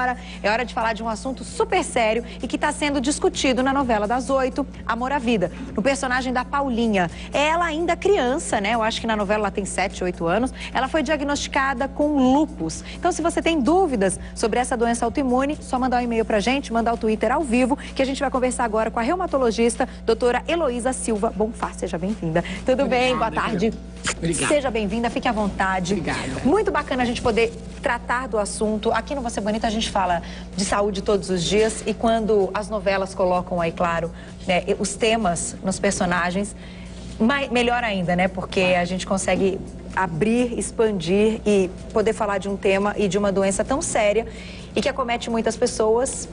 agora é hora de falar de um assunto super sério e que está sendo discutido na novela das 8, Amor à Vida, no personagem da Paulinha. Ela ainda criança, né? Eu acho que na novela ela tem 7, 8 anos. Ela foi diagnosticada com lúpus. Então, se você tem dúvidas sobre essa doença autoimune, só mandar um e-mail pra gente, mandar o Twitter ao vivo, que a gente vai conversar agora com a reumatologista, doutora Heloísa Silva Bonfá. Seja bem-vinda. Tudo bem? Boa tarde. Obrigado. Seja bem-vinda, fique à vontade. Obrigada. Muito bacana a gente poder tratar do assunto. Aqui no Você Bonita a gente fala de saúde todos os dias e quando as novelas colocam aí, claro, né, os temas nos personagens, melhor ainda, né? Porque a gente consegue abrir, expandir e poder falar de um tema e de uma doença tão séria e que acomete muitas pessoas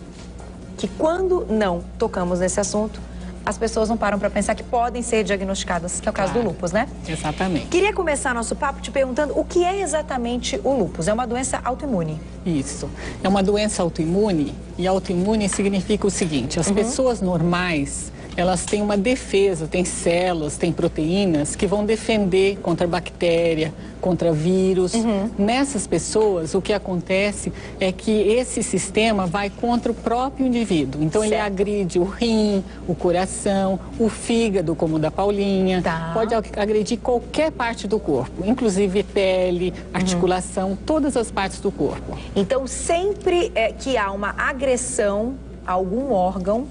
que quando não tocamos nesse assunto, as pessoas não param para pensar que podem ser diagnosticadas, que é o caso do lúpus, né? Exatamente. Queria começar nosso papo te perguntando o que é exatamente o lúpus? É uma doença autoimune? Isso. É uma doença autoimune e autoimune significa o seguinte, as pessoas normais, elas têm uma defesa, têm células, têm proteínas que vão defender contra bactéria, contra vírus. Nessas pessoas, o que acontece é que esse sistema vai contra o próprio indivíduo. Então, ele agride o rim, o coração, o fígado, como o da Paulinha. Pode agredir qualquer parte do corpo, inclusive pele, articulação, todas as partes do corpo. Então, sempre que há uma agressão a algum órgão,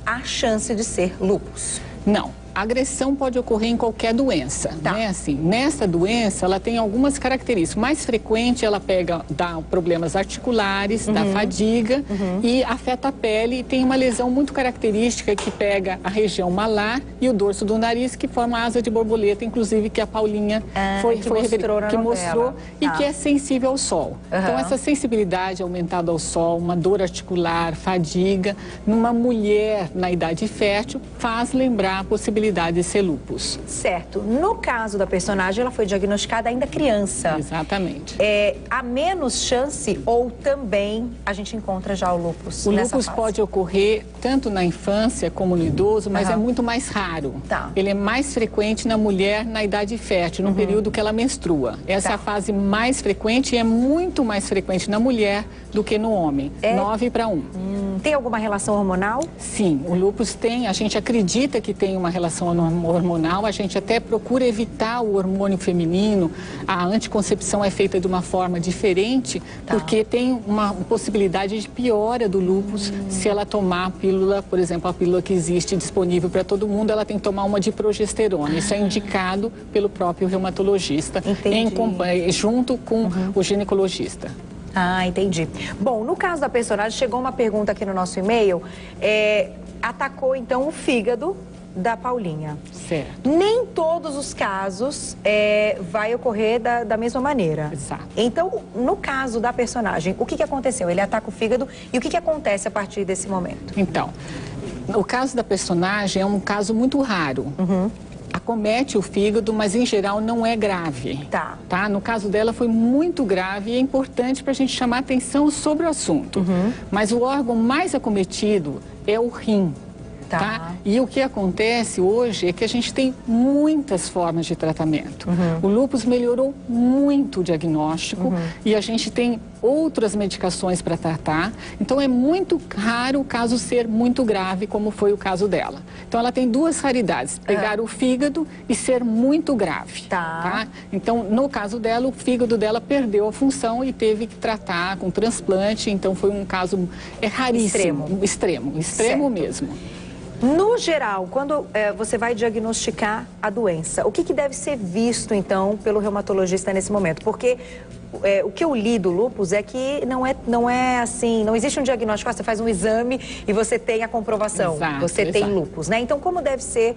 há chance de ser lúpus? Não. A agressão pode ocorrer em qualquer doença, né? Assim, nessa doença, ela tem algumas características. Mais frequente, ela dá problemas articulares, dá fadiga e afeta a pele. E tem uma lesão muito característica que pega a região malar e o dorso do nariz, que forma a asa de borboleta, inclusive que a Paulinha mostrou e que é sensível ao sol. Então, essa sensibilidade aumentada ao sol, uma dor articular, fadiga, numa mulher na idade fértil, faz lembrar a possibilidade de ser lúpus. Certo. No caso da personagem, ela foi diagnosticada ainda criança. Exatamente. Há menos chance ou também a gente encontra já o lúpus? O lúpus pode ocorrer tanto na infância como no idoso, mas é muito mais raro. Ele é mais frequente na mulher na idade fértil, no período que ela menstrua. Essa é a fase mais frequente e é muito mais frequente na mulher do que no homem. 9:1. Tem alguma relação hormonal? Sim, o lúpus tem, a gente acredita que tem uma relação hormonal, a gente até procura evitar o hormônio feminino, a anticoncepção é feita de uma forma diferente, porque tem uma possibilidade de piora do lúpus se ela tomar a pílula, por exemplo, a pílula que existe disponível para todo mundo, ela tem que tomar uma de progesterona. Isso é indicado pelo próprio reumatologista, junto com o ginecologista. Entendi. Bom, no caso da personagem, chegou uma pergunta aqui no nosso e-mail, atacou então o fígado da Paulinha. Certo. Nem todos os casos vai ocorrer da mesma maneira. Exato. Então, no caso da personagem, o que aconteceu? Ele ataca o fígado e o que acontece a partir desse momento? Então, o caso da personagem é um caso muito raro. Acomete o fígado, mas em geral não é grave. No caso dela foi muito grave e é importante para a gente chamar atenção sobre o assunto. Mas o órgão mais acometido é o rim. E o que acontece hoje é que a gente tem muitas formas de tratamento. O lúpus melhorou muito o diagnóstico e a gente tem outras medicações para tratar. Então é muito raro o caso ser muito grave, como foi o caso dela. Então ela tem duas raridades, pegar o fígado e ser muito grave. Então no caso dela, o fígado dela perdeu a função e teve que tratar com transplante. Então foi um caso raríssimo. Extremo mesmo. No geral, quando você vai diagnosticar a doença, o que deve ser visto, então, pelo reumatologista nesse momento? Porque o que eu li do lúpus é que não é assim, não existe um diagnóstico, você faz um exame e você tem a comprovação, você tem lúpus, né? Então, como deve ser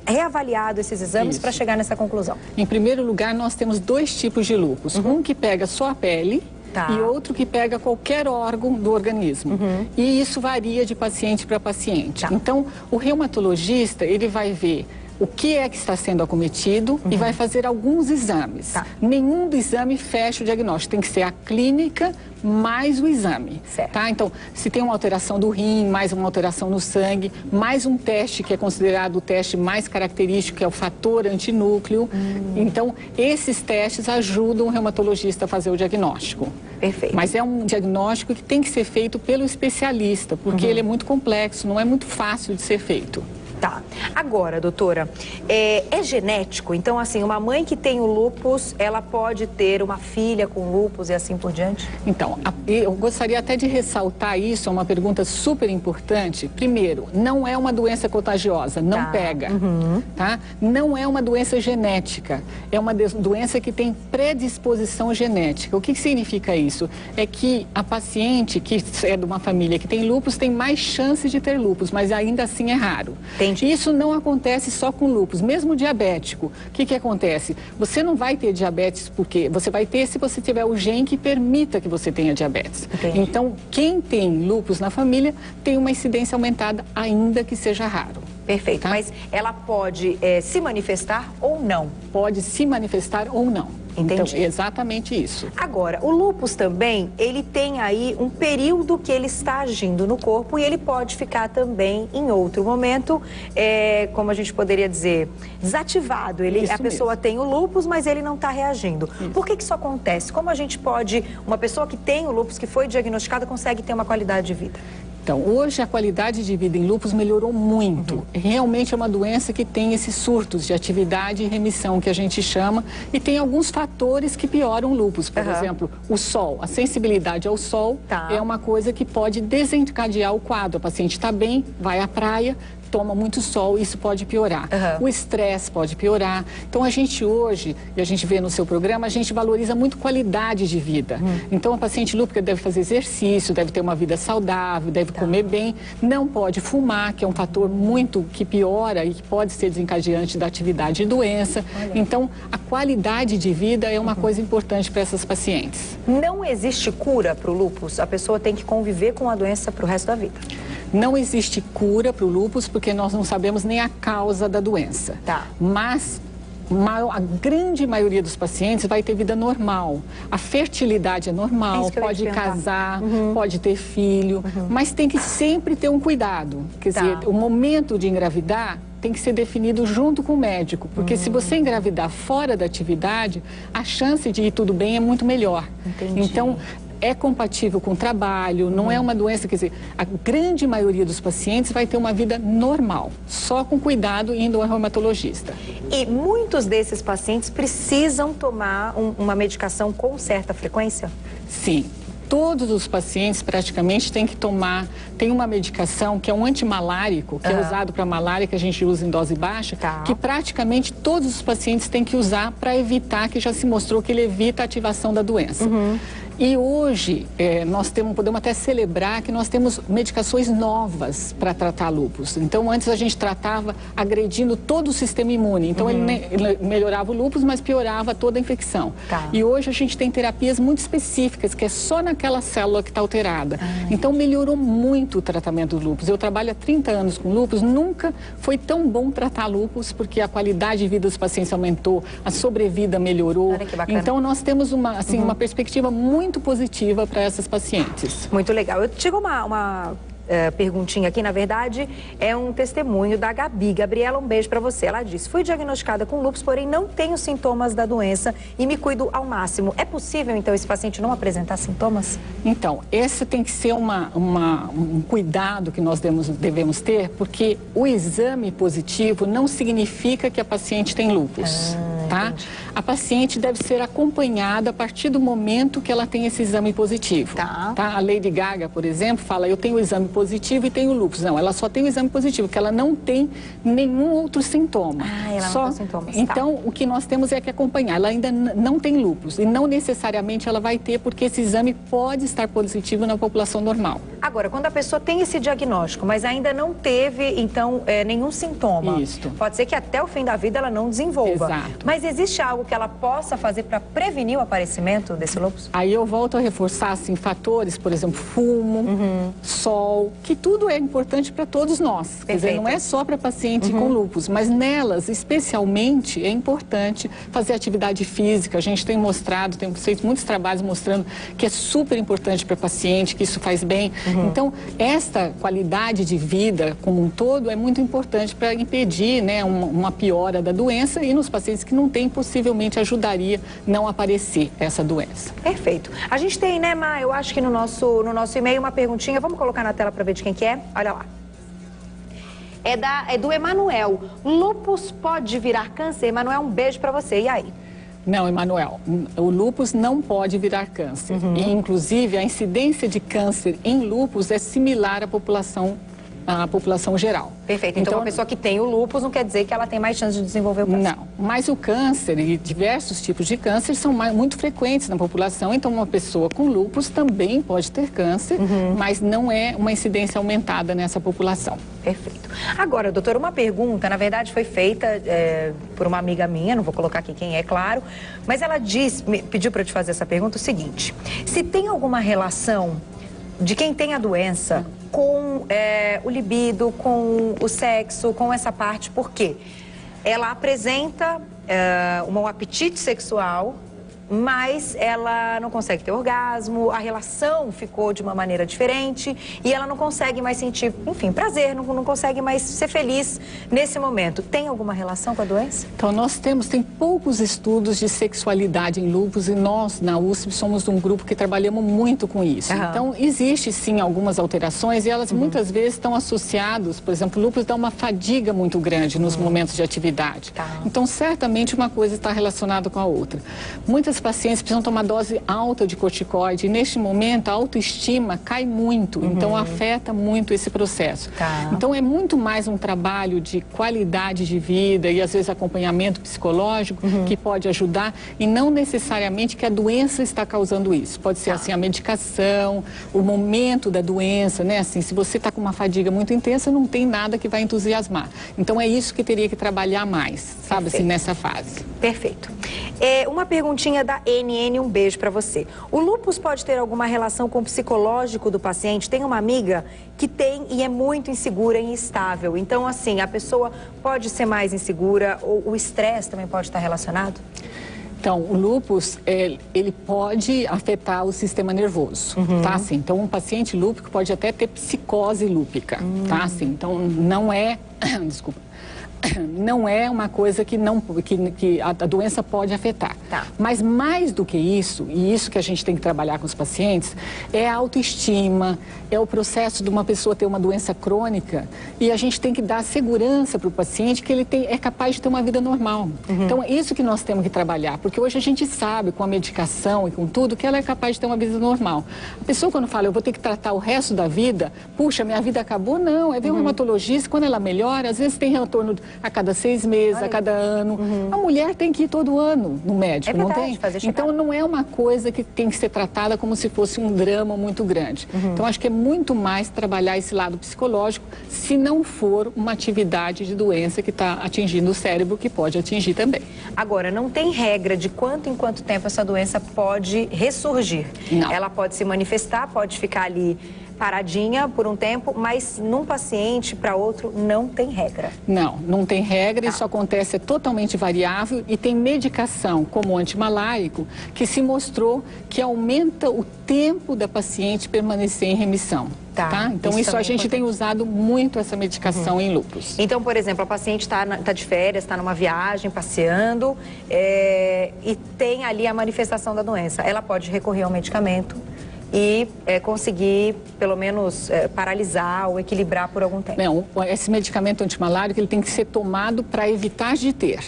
reavaliado esses exames para chegar nessa conclusão? Em primeiro lugar, nós temos dois tipos de lúpus. Um que pega só a pele, e outro que pega qualquer órgão do organismo. E isso varia de paciente para paciente. Então, o reumatologista, ele vai ver o que é que está sendo acometido e vai fazer alguns exames. Nenhum do exame fecha o diagnóstico, tem que ser a clínica mais o exame. Então, se tem uma alteração do rim, mais uma alteração no sangue, mais um teste que é considerado o teste mais característico, que é o fator antinúcleo. Então, esses testes ajudam o reumatologista a fazer o diagnóstico. Perfeito. Mas é um diagnóstico que tem que ser feito pelo especialista, porque ele é muito complexo, não é muito fácil de ser feito. Tá. Agora, doutora, é genético? Então, assim, uma mãe que tem o lúpus, ela pode ter uma filha com lúpus e assim por diante? Então, eu gostaria até de ressaltar isso, é uma pergunta super importante. Primeiro, não é uma doença contagiosa, não pega, tá? Não é uma doença genética, é uma doença que tem predisposição genética. O que significa isso? É que a paciente que é de uma família que tem lúpus tem mais chance de ter lúpus, mas ainda assim é raro. Isso não acontece só com lúpus, mesmo diabético. O que acontece? Você não vai ter diabetes porque você vai ter se você tiver o gene que permita que você tenha diabetes. Então, quem tem lúpus na família tem uma incidência aumentada, ainda que seja raro. Perfeito, tá? Mas ela pode se manifestar ou não? Pode se manifestar ou não. Entendi. Então, exatamente isso. Agora, o lúpus também, ele tem aí um período que ele está agindo no corpo e ele pode ficar também em outro momento, como a gente poderia dizer, desativado. A pessoa tem o lúpus, mas ele não está reagindo. Por que isso acontece? Como a gente pode, uma pessoa que tem o lúpus, que foi diagnosticada, consegue ter uma qualidade de vida? Então, hoje a qualidade de vida em lúpus melhorou muito. Realmente é uma doença que tem esses surtos de atividade e remissão que a gente chama, e tem alguns fatores que pioram o lúpus. Por exemplo, o sol, a sensibilidade ao sol é uma coisa que pode desencadear o quadro. A paciente está bem, vai à praia, toma muito sol, isso pode piorar. O estresse pode piorar. Então, a gente hoje, e a gente vê no seu programa, a gente valoriza muito qualidade de vida. Então, a paciente lúpica deve fazer exercício, deve ter uma vida saudável, deve comer bem, não pode fumar, que é um fator muito que piora e que pode ser desencadeante da atividade e doença. Então, a qualidade de vida é uma coisa importante para essas pacientes. Não existe cura para o lúpus? A pessoa tem que conviver com a doença para o resto da vida? Não existe cura para o lúpus porque nós não sabemos nem a causa da doença. Mas a grande maioria dos pacientes vai ter vida normal. A fertilidade é normal, pode casar, pode ter filho, mas tem que sempre ter um cuidado. Quer dizer, o momento de engravidar tem que ser definido junto com o médico, porque se você engravidar fora da atividade, a chance de ir tudo bem é muito melhor. Então, é compatível com o trabalho, não é uma doença, quer dizer, a grande maioria dos pacientes vai ter uma vida normal, só com cuidado indo ao reumatologista. E muitos desses pacientes precisam tomar uma medicação com certa frequência? Sim. Todos os pacientes praticamente têm que tomar, tem uma medicação que é um antimalárico, que é usado para malária, que a gente usa em dose baixa, que praticamente todos os pacientes têm que usar para evitar, que já se mostrou que ele evita a ativação da doença. E hoje, nós podemos até celebrar que nós temos medicações novas para tratar lúpus. Então, antes a gente tratava agredindo todo o sistema imune. Então, ele melhorava o lúpus, mas piorava toda a infecção. E hoje a gente tem terapias muito específicas, que é só naquela célula que está alterada. Então, melhorou muito o tratamento do lúpus. Eu trabalho há 30 anos com lúpus, nunca foi tão bom tratar lúpus, porque a qualidade de vida dos pacientes aumentou, a sobrevida melhorou. Então, nós temos uma perspectiva muito positiva para essas pacientes. Muito legal. Eu chego uma perguntinha aqui, na verdade, é um testemunho da Gabi. Gabriela, um beijo para você. Ela diz: fui diagnosticada com lúpus, porém não tenho sintomas da doença e me cuido ao máximo. É possível, então, esse paciente não apresentar sintomas? Então, esse tem que ser um cuidado que nós devemos ter, porque o exame positivo não significa que a paciente tem lúpus. A paciente deve ser acompanhada a partir do momento que ela tem esse exame positivo. A Lady Gaga, por exemplo, fala: eu tenho o exame positivo e tenho lúpus. Não, ela só tem o exame positivo, porque ela não tem nenhum outro sintoma. Ela não tem sintomas. Então, o que nós temos é que acompanhar. Ela ainda não tem lúpus e não necessariamente ela vai ter, porque esse exame pode estar positivo na população normal. Agora, quando a pessoa tem esse diagnóstico, mas ainda não teve, então, nenhum sintoma, pode ser que até o fim da vida ela não desenvolva. Mas existe algo que ela possa fazer para prevenir o aparecimento desse lúpus? Aí eu volto a reforçar, assim, fatores, por exemplo, fumo, sol, que tudo é importante para todos nós. Quer dizer, não é só para paciente com lúpus, mas nelas, especialmente, é importante fazer atividade física. A gente tem mostrado, tem feito muitos trabalhos mostrando que é super importante para paciente, que isso faz bem. Então, esta qualidade de vida como um todo é muito importante para impedir, né, uma piora da doença, e nos pacientes que não tem, possivelmente ajudaria não aparecer essa doença. Perfeito. A gente tem, né, Ma, eu acho que no nosso e-mail uma perguntinha, vamos colocar na tela para ver de quem que é? Olha lá. É do Emanuel. Lúpus pode virar câncer? Emanuel, um beijo para você. E aí? Não, Emanuel, o lúpus não pode virar câncer. E, inclusive, a incidência de câncer em lúpus é similar à população geral. Perfeito. Então, uma pessoa que tem o lúpus não quer dizer que ela tem mais chance de desenvolver o câncer. Não, mas o câncer e diversos tipos de câncer são muito frequentes na população. Então, uma pessoa com lúpus também pode ter câncer, mas não é uma incidência aumentada nessa população. Perfeito. Agora, doutora, uma pergunta, na verdade foi feita por uma amiga minha, não vou colocar aqui quem é, claro, mas ela pediu para eu te fazer essa pergunta o seguinte: se tem alguma relação de quem tem a doença com o libido, com o sexo, com essa parte, porque ela apresenta um apetite sexual, mas ela não consegue ter orgasmo, a relação ficou de uma maneira diferente e ela não consegue mais sentir, enfim, prazer, não consegue mais ser feliz nesse momento. Tem alguma relação com a doença? Então, tem poucos estudos de sexualidade em lúpus e nós, na USP, somos um grupo que trabalhamos muito com isso. Então, existe sim algumas alterações e elas muitas vezes estão associadas, por exemplo, o lúpus dá uma fadiga muito grande nos momentos de atividade. Então, certamente uma coisa está relacionada com a outra. Muitas pacientes precisam tomar dose alta de corticoide e neste momento a autoestima cai muito, então afeta muito esse processo. Então é muito mais um trabalho de qualidade de vida e às vezes acompanhamento psicológico que pode ajudar e não necessariamente que a doença está causando isso. Pode ser assim a medicação, o momento da doença, né? Assim, se você está com uma fadiga muito intensa, não tem nada que vai entusiasmar. Então é isso que teria que trabalhar mais, sabe, assim, nessa fase. Perfeito. Uma perguntinha da NN, um beijo para você. O lúpus pode ter alguma relação com o psicológico do paciente? Tem uma amiga que tem e é muito insegura e instável. Então, assim, a pessoa pode ser mais insegura ou o estresse também pode estar relacionado? Então, o lúpus, ele pode afetar o sistema nervoso, tá? Assim, então, um paciente lúpico pode até ter psicose lúpica, tá? Assim, então, não é... Desculpa. Não é uma coisa que a doença pode afetar. Mas mais do que isso, e isso que a gente tem que trabalhar com os pacientes, é a autoestima, é o processo de uma pessoa ter uma doença crônica e a gente tem que dar segurança para o paciente que ele é capaz de ter uma vida normal. Então é isso que nós temos que trabalhar, porque hoje a gente sabe com a medicação e com tudo que ela é capaz de ter uma vida normal. A pessoa quando fala, eu vou ter que tratar o resto da vida, puxa, minha vida acabou, não, é ver um reumatologista, quando ela melhora, às vezes tem retorno a cada 6 meses, a cada ano. A mulher tem que ir todo ano no médico, não tem? Então não é uma coisa que tem que ser tratada como se fosse um drama muito grande. Então acho que é muito mais trabalhar esse lado psicológico, se não for uma atividade de doença que está atingindo o cérebro, que pode atingir também. Agora, não tem regra de quanto em quanto tempo essa doença pode ressurgir? Não. Ela pode se manifestar, pode ficar ali paradinha por um tempo, mas num paciente para outro não tem regra. Não tem regra, isso acontece, é totalmente variável e tem medicação como antimalárico que se mostrou que aumenta o tempo da paciente permanecer em remissão. Então isso a gente tem usado muito essa medicação em lúpus. Então, por exemplo, a paciente está de férias, está numa viagem, passeando e tem ali a manifestação da doença. Ela pode recorrer ao medicamento e conseguir, pelo menos, paralisar ou equilibrar por algum tempo. Não, esse medicamento antimalárico, ele tem que ser tomado para evitar de ter.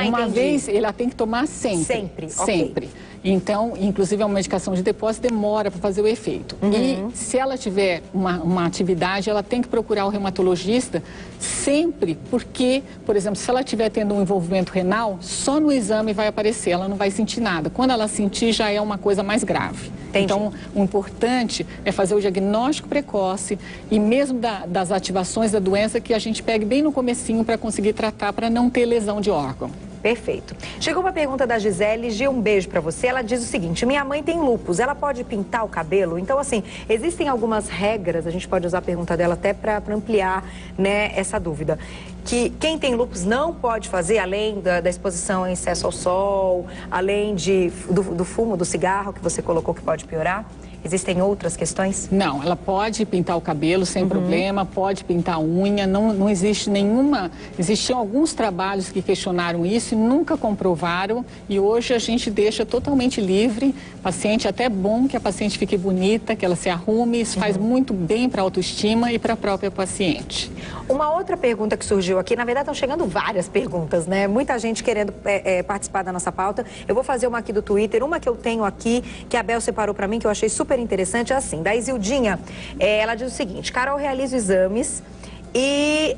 Uma vez, ela tem que tomar sempre. Sempre. Então, inclusive, a medicação de depósito demora para fazer o efeito. E se ela tiver uma atividade, ela tem que procurar o reumatologista sempre, porque, por exemplo, se ela estiver tendo um envolvimento renal, só no exame vai aparecer, ela não vai sentir nada. Quando ela sentir, já é uma coisa mais grave. Então, o importante é fazer o diagnóstico precoce e mesmo das ativações da doença que a gente pegue bem no comecinho para conseguir tratar, para não ter lesão de órgão. Perfeito. Chegou uma pergunta da Gisele. Gi, um beijo para você. Ela diz o seguinte: minha mãe tem lúpus, ela pode pintar o cabelo? Então, assim, existem algumas regras, a gente pode usar a pergunta dela até para ampliar, né, essa dúvida. Que quem tem lúpus não pode fazer, além da exposição em excesso ao sol, além do fumo, do cigarro que você colocou que pode piorar? existem outras questões? Não, ela pode pintar o cabelo sem problema, pode pintar a unha, não existe nenhuma... Existiam alguns trabalhos que questionaram isso e nunca comprovaram, e hoje a gente deixa totalmente livre, paciente, até é bom que a paciente fique bonita, que ela se arrume, isso faz muito bem para a autoestima e para a própria paciente. Uma outra pergunta que surgiu aqui, na verdade estão chegando várias perguntas, né? Muita gente querendo participar da nossa pauta. Eu vou fazer uma aqui do Twitter, uma que eu tenho aqui, que a Bel separou para mim, que eu achei super interessante, é assim, da Isildinha, ela diz o seguinte: Carol realiza exames e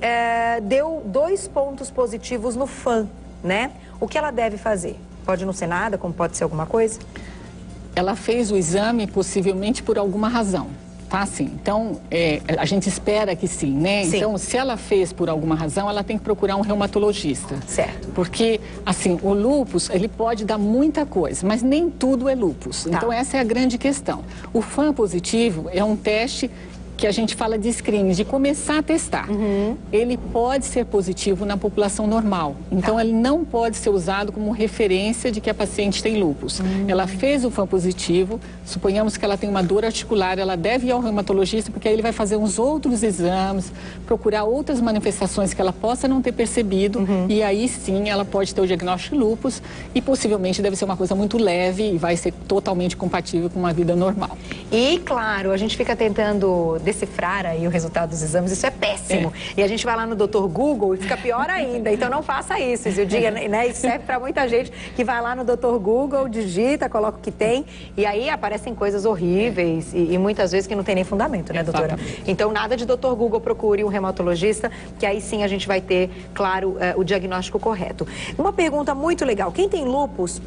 deu 2 pontos positivos no FAM, né? O que ela deve fazer? Pode não ser nada, como pode ser alguma coisa? Ela fez o exame possivelmente por alguma razão. Tá, sim. Então, a gente espera que sim, né? Sim. Então, se ela fez por alguma razão, ela tem que procurar um reumatologista. Certo. Porque, assim, o lúpus, ele pode dar muita coisa, mas nem tudo é lúpus. Tá. Então, essa é a grande questão. O FAM positivo é um teste que a gente fala de screening, de começar a testar. Ele pode ser positivo na população normal. Então, ele não pode ser usado como referência de que a paciente tem lúpus. Ela fez o FAM positivo, suponhamos que ela tem uma dor articular, ela deve ir ao reumatologista, porque aí ele vai fazer uns outros exames, procurar outras manifestações que ela possa não ter percebido, e aí sim ela pode ter o diagnóstico de lúpus, e possivelmente deve ser uma coisa muito leve e vai ser totalmente compatível com uma vida normal. E, claro, a gente fica tentando decifrar aí o resultado dos exames, isso é péssimo. E a gente vai lá no Dr. Google e fica pior ainda, então não faça isso, Isildinha, né? Isso serve para muita gente que vai lá no Dr. Google, digita, coloca o que tem, e aí aparecem coisas horríveis e muitas vezes que não tem nem fundamento, né, doutora? Então, nada de Dr. Google, procure um reumatologista, que aí sim a gente vai ter, claro, o diagnóstico correto. Uma pergunta muito legal: quem tem lúpus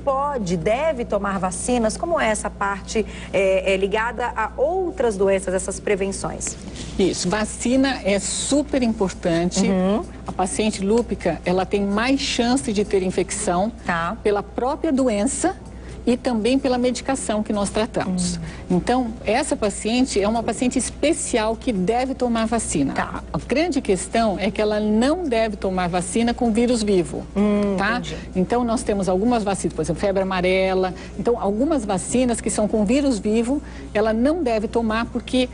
deve tomar vacinas? Como é essa parte ligada a outras doenças, essas prevenções? Isso, vacina é super importante. A paciente lúpica, ela tem mais chance de ter infecção pela própria doença e também pela medicação que nós tratamos. Então, essa paciente é uma paciente especial que deve tomar vacina. A grande questão é que ela não deve tomar vacina com vírus vivo, tá? Então, nós temos algumas vacinas, por exemplo, febre amarela. Então, algumas vacinas que são com vírus vivo, ela não deve tomar porque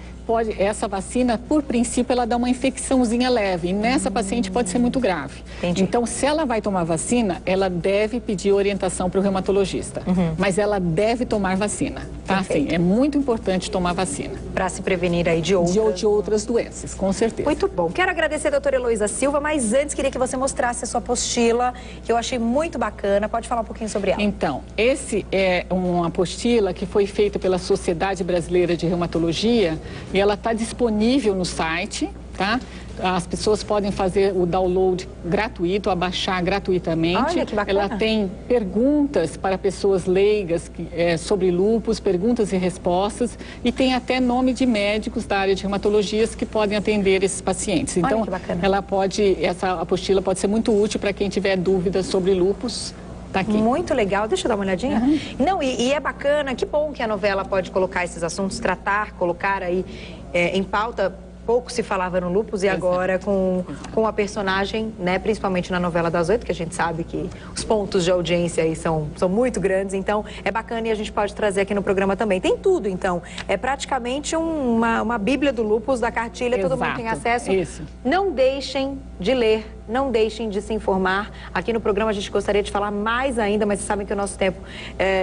essa vacina, por princípio, ela dá uma infecçãozinha leve. E nessa paciente pode ser muito grave. Então, se ela vai tomar vacina, ela deve pedir orientação para o reumatologista. Mas ela deve tomar vacina, tá? Assim, é muito importante tomar vacina. Para se prevenir aí de outras doenças, com certeza. Muito bom. Quero agradecer a doutora Heloísa Silva, mas antes queria que você mostrasse a sua apostila, que eu achei muito bacana. Pode falar um pouquinho sobre ela? Então, esse é uma apostila que foi feita pela Sociedade Brasileira de Reumatologia, e ela está disponível no site, tá? As pessoas podem fazer o download gratuito, abaixar gratuitamente. Olha, que bacana. Ela tem perguntas para pessoas leigas sobre lúpus, perguntas e respostas, e tem até nome de médicos da área de reumatologias que podem atender esses pacientes. Então, olha, que bacana. Essa apostila pode ser muito útil para quem tiver dúvidas sobre lúpus. Tá aqui. Muito legal, deixa eu dar uma olhadinha. Não, e é bacana, que bom que a novela pode colocar esses assuntos, colocar aí em pauta. Pouco se falava no lúpus e agora com a personagem, né, principalmente na novela das 8, que a gente sabe que os pontos de audiência aí são muito grandes, então é bacana e a gente pode trazer aqui no programa também. Tem tudo, então, é praticamente uma bíblia do lúpus, da cartilha, todo mundo tem acesso. Isso. Não deixem de ler, não deixem de se informar. Aqui no programa a gente gostaria de falar mais ainda, mas vocês sabem que o nosso tempo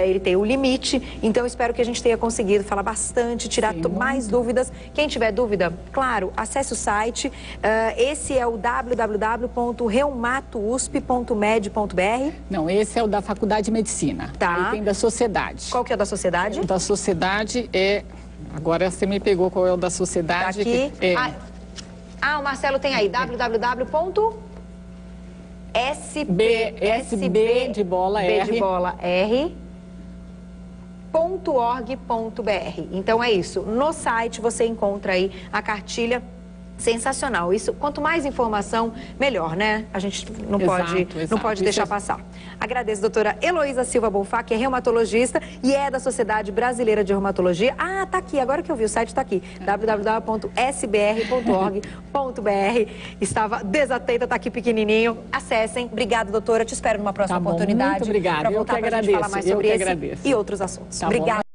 ele tem o limite, então espero que a gente tenha conseguido falar bastante, tirar mais dúvidas. Quem tiver dúvida, claro, acesse o site. Esse é o www.reumatousp.med.br. Não, esse é o da Faculdade de Medicina. Tá. Aí tem da Sociedade. Qual que é o da Sociedade? O da Sociedade agora você me pegou qual é o da Sociedade. Tá aqui. O Marcelo tem aí, SB de bola R.org.br. Então é isso. No site você encontra aí a cartilha. Sensacional. Isso, quanto mais informação, melhor, né? A gente não pode deixar passar. Agradeço, doutora Heloísa Silva Bonfá, que é reumatologista e é da Sociedade Brasileira de Reumatologia. Tá aqui, agora que eu vi, o site tá aqui, www.sbr.org.br. Estava desatenta, tá aqui pequenininho. Acessem. Obrigada, doutora. Te espero numa próxima oportunidade. Muito obrigada. Para voltar pra gente falar mais sobre esse e outros assuntos. Obrigada.